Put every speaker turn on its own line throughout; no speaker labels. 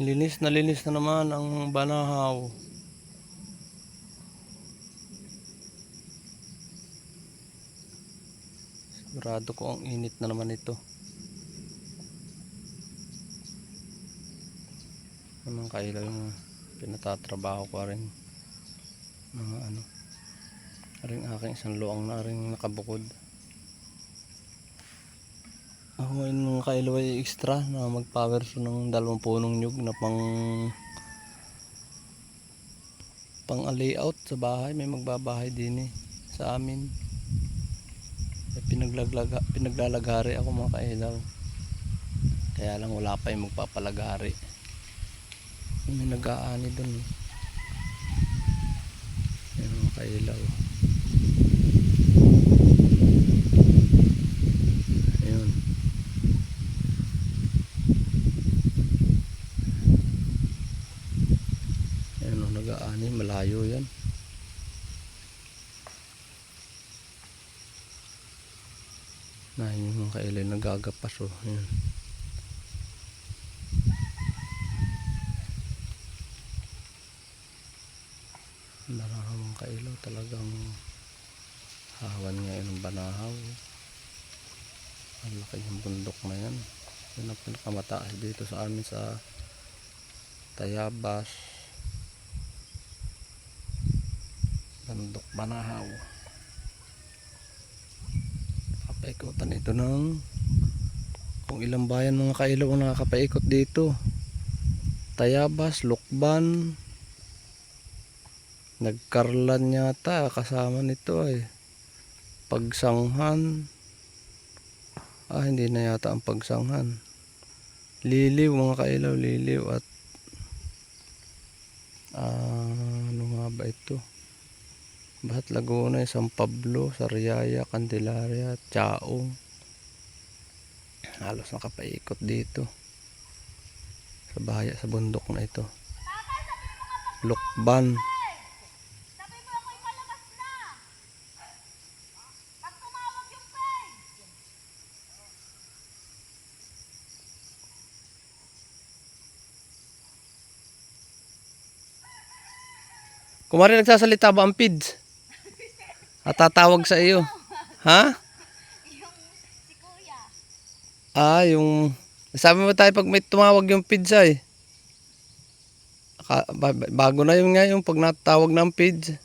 Linis na naman ang banahaw. Sigurado ko ang init na naman ito. Naman kailaw yung pinatatrabaho ko rin. Mga ring aking isang luang na ring nakabukod. Ako ngayon mga kailaw ay extra na mag-power so ng 2 punong nyug na pang layout sa bahay. May magbabahay din sa amin. Pinaglalagari ako mga kailaw. Kaya lang wala pa yung magpapalagari. May nag-aani dun Yan mga kailaw. Ayun. Ayun nag-aani. Malayo yan. Na yung mga kailaw nagagapas Ayun. Banahaw mga kailaw, talagang hawan ngayon ng banahaw. Ang laki ng bundok na yan. Yan ang pinakamataas dito sa amin sa Tayabas. Bundok banahaw. Kapaikutan ito ng kung ilang bayan mga kailaw ang nakakapaikot dito. Tayabas, Lukban, Nagkarlan yata kasama nito Pagsanghan. Hindi na yata ang Pagsanghan. Liliw mga kailaw, Liliw at ano nga ba ito? Bahat Laguna, San Pablo, Sariaya, Candelaria, Chaong. Halos nakapaikot dito sa bahaya sa bundok na ito. Lukban. Kumari nagsasalita ba ang PIDS? At tatawag sa iyo. Ha?
Yung si Kuya.
Yung sabi mo tayo pag may tumawag yung PIDS bago na yun nga yung pag natawag ng PIDS.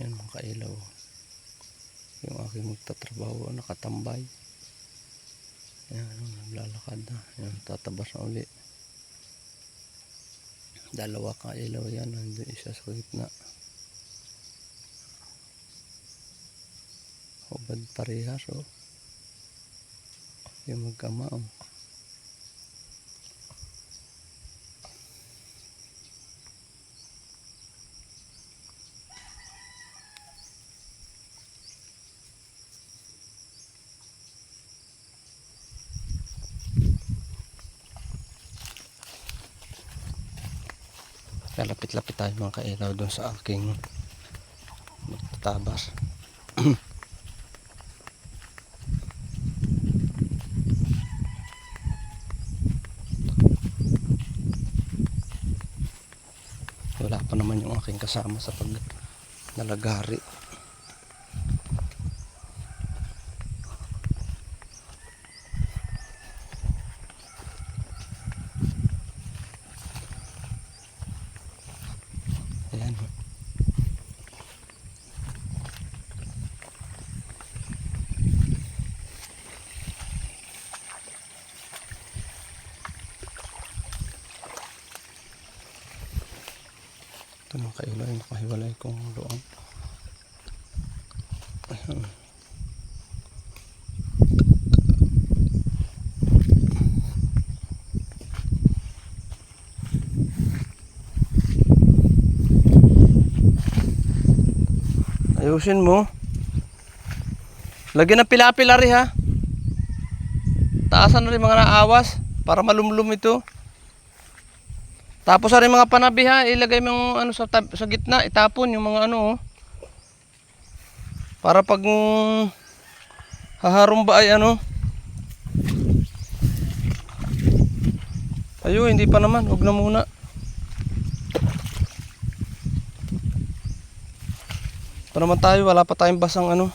Yan mga kailaw. Yung aking magtatrabaho nakatambay. Yan, naglalakad na. Yan, tatabas na uli. 2 kailaw yan. Nandun isa sa gitna. Hubad parehas yung magkama Lapit-lapit tayo mga kailaw doon sa aking magtatabas. Wala pa naman yung aking kasama sa pagnalagari. Ayan. Ito mga kailaw yung nakahiwalay kong luang. Ayan. Ayusin mo. Lagyan ng pila-pila rin ha. Taasan na rin mga naawas para malumlum ito. Tapos sa rin mga panabi ha, ilagay mo yung ano sa gitna, itapon yung mga ano oh. Para pag haharumba ay ano. Ayo, hindi pa naman, wag na muna. Pa naman tayo, wala pa tayong basang ano.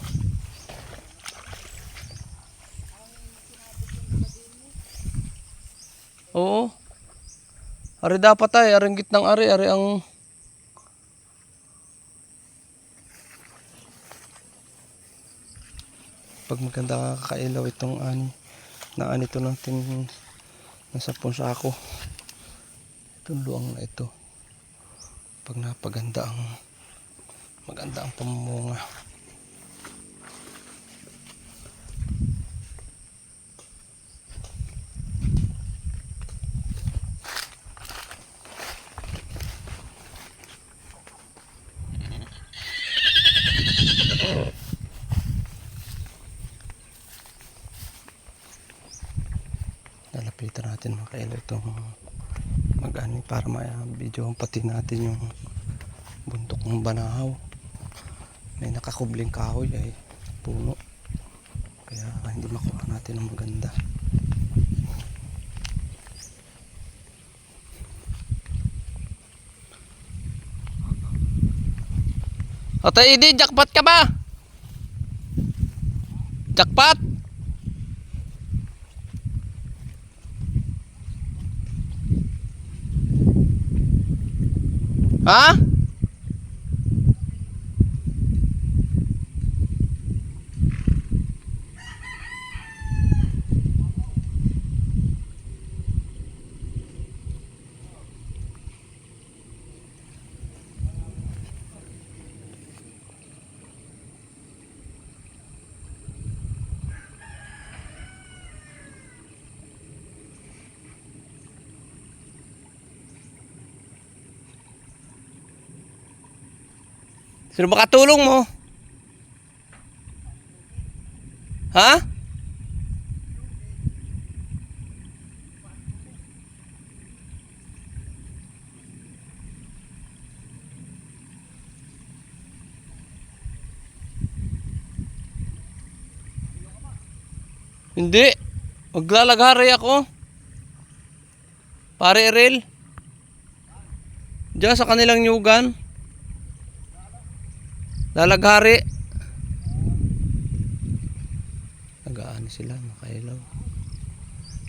Oo. Ari dapat ay, aring gitnang ari ang pag maganda kakailaw itong ani na anito natin nasa punsa ako. Itong luang na ito. Pag napaganda ang maganda ang pamunga. Lalapitan natin mga kailaw itong mag-ani para ma-video pati natin yung bundok ng banahaw. May nakakubling kahoy ay puno. Kaya hindi makuha natin ng maganda. Atay Idi, jackpot ka ba? Jackpot? Ha? Sino makatulong mo? Ha? Hindi. Maglalaghari ako. Pare Erel. Diyan sa kanilang nyugan. Lalaghari. Nagaani sila makailaw.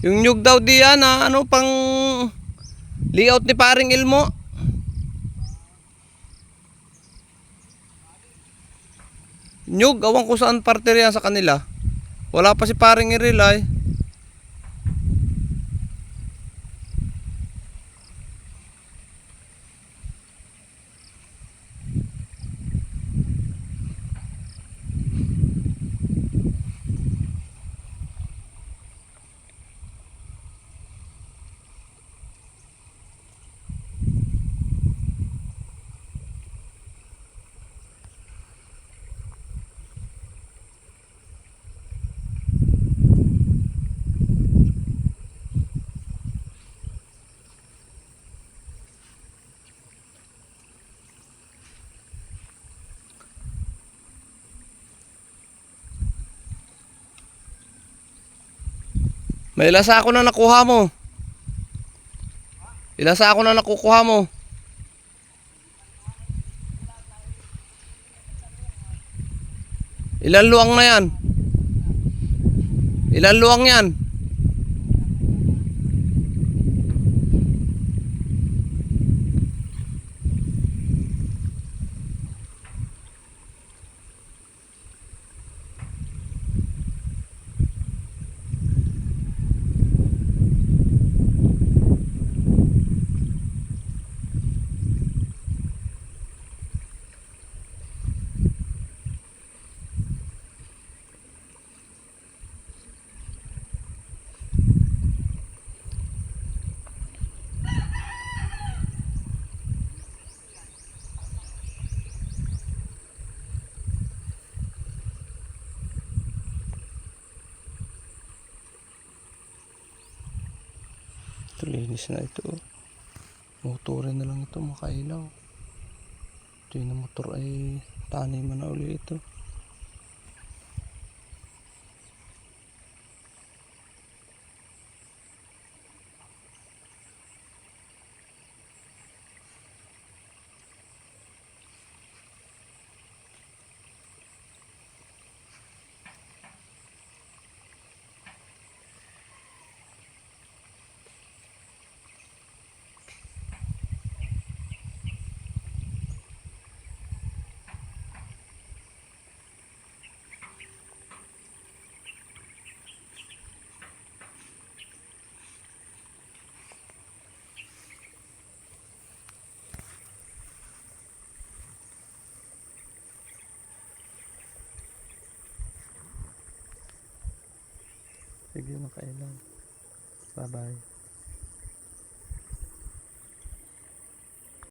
Yung nyug daw diyan na ano pang layout ni paring Ilmo. Nyug, awan ko saan parte riyan sa kanila. Wala pa si paring Erel ay. May ilasa ako na nakuha mo. Ilasa ako na nakukuha mo. Ilan luwang na yan? Ilan luwang yan? Ito, linis na ito. Motorin na lang ito mga kailaw. Ito yung motor ay taniman na uli ito. Sige mga kailaw. Bye bye.